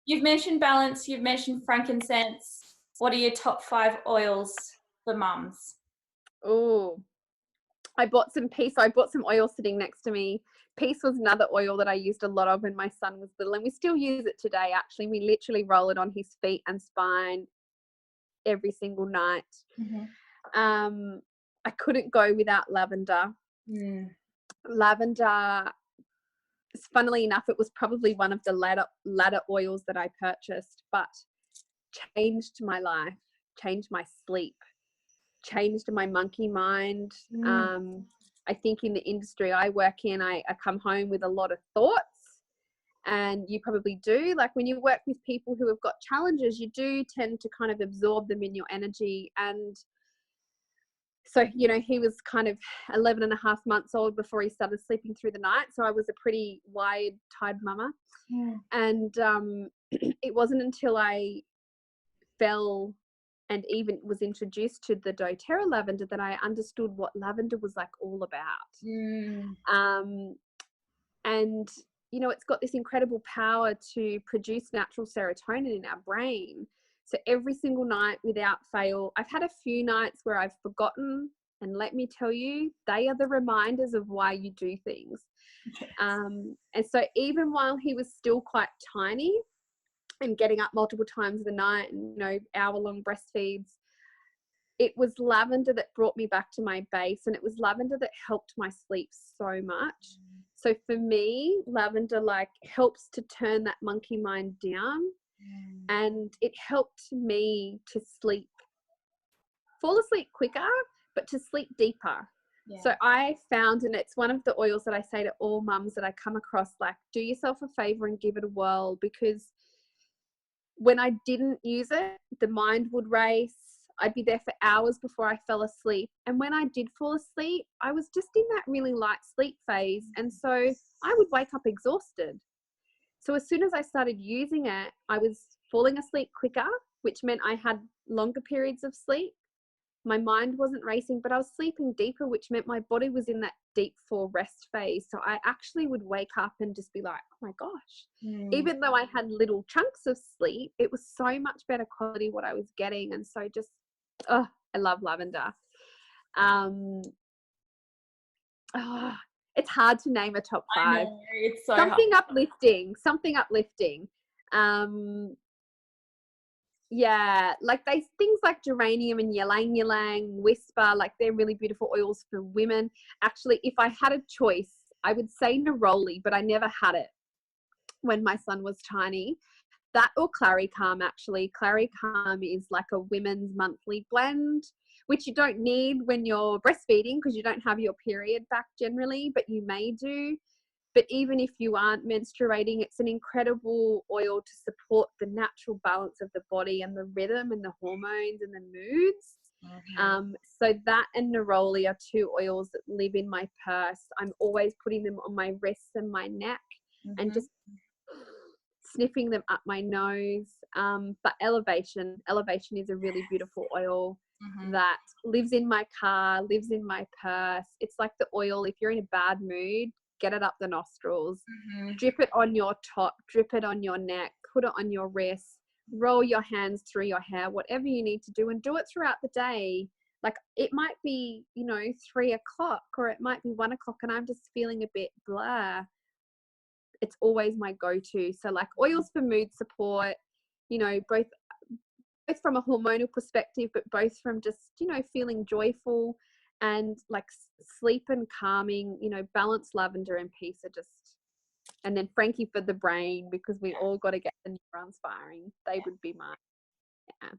You've mentioned balance, you've mentioned frankincense. What are your top 5 oils for mums? Oh, I bought some peace. I bought some oil sitting next to me. Peace was another oil that I used a lot of when my son was little, and we still use it today. Actually, we literally roll it on his feet and spine every single night. Mhm. I couldn't go without lavender. Mm. Lavender, funnily enough, it was probably one of the latter oils that I purchased, but changed my life, changed my sleep, changed my monkey mind. Mm. I think in the industry I work in, I come home with a lot of thoughts, and you probably do. Like when you work with people who have got challenges, you do tend to kind of absorb them in your energy. And so, you know, he was kind of 11 and a half months old before he started sleeping through the night. So I was a pretty wired, tired mama. Mm. And it wasn't until I fell and even was introduced to the doTERRA lavender that I understood what lavender was like all about. Mm. And you know, it's got this incredible power to produce natural serotonin in our brain. So every single night without fail, I've had a few nights where I've forgotten, and let me tell you, they are the reminders of why you do things. Yes. And so even while he was still quite tiny and getting up multiple times a night and, you know, hour-long breastfeeds, it was lavender that brought me back to my base, and it was lavender that helped my sleep so much. So for me, lavender like helps to turn that monkey mind down, and it helped me to fall asleep quicker, but to sleep deeper. Yeah. So I found, and it's one of the oils that I say to all mums that I come across, like, do yourself a favor and give it a whirl, because when I didn't use it, the mind would race. I'd be there for hours before I fell asleep. And when I did fall asleep, I was just in that really light sleep phase. And so I would wake up exhausted. So as soon as I started using it, I was falling asleep quicker, which meant I had longer periods of sleep. My mind wasn't racing, but I was sleeping deeper, which meant my body was in that deep full rest phase. So I actually would wake up and just be like, oh my gosh. Even though I had little chunks of sleep, it was so much better quality what I was getting. And so just, oh, I love lavender. Oh, it's hard to name a top I 5. know, it's so hard. Something uplifting. Yeah, like they things like geranium and ylang ylang, whisper, like they're really beautiful oils for women. Actually, if I had a choice, I would say neroli, but I never had it when my son was tiny. That or Clary Calm, actually. Clary Calm is like a women's monthly blend, which you don't need when you're breastfeeding because you don't have your period back generally, but you may do. But even if you aren't menstruating, it's an incredible oil to support the natural balance of the body and the rhythm and the hormones and the moods. So that and neroli are 2 oils that live in my purse. I'm always putting them on my wrists and my neck and just sniffing them up my nose. But elevation is a really beautiful oil that lives in my car, lives in my purse. It's like the oil, if you're in a bad mood, get it up the nostrils, drip it on your top, drip it on your neck, put it on your wrist, roll your hands through your hair, whatever you need to do, and do it throughout the day. Like it might be, you know, 3 o'clock or it might be 1 o'clock and I'm just feeling a bit blah. It's always my go-to. So like oils for mood support, you know, both from a hormonal perspective, but both from just, you know, feeling joyful and like sleep and calming, you know, balanced lavender and peace are just, and then Frankie for the brain, because we all got to get the neurons firing. They would be mine. Yeah.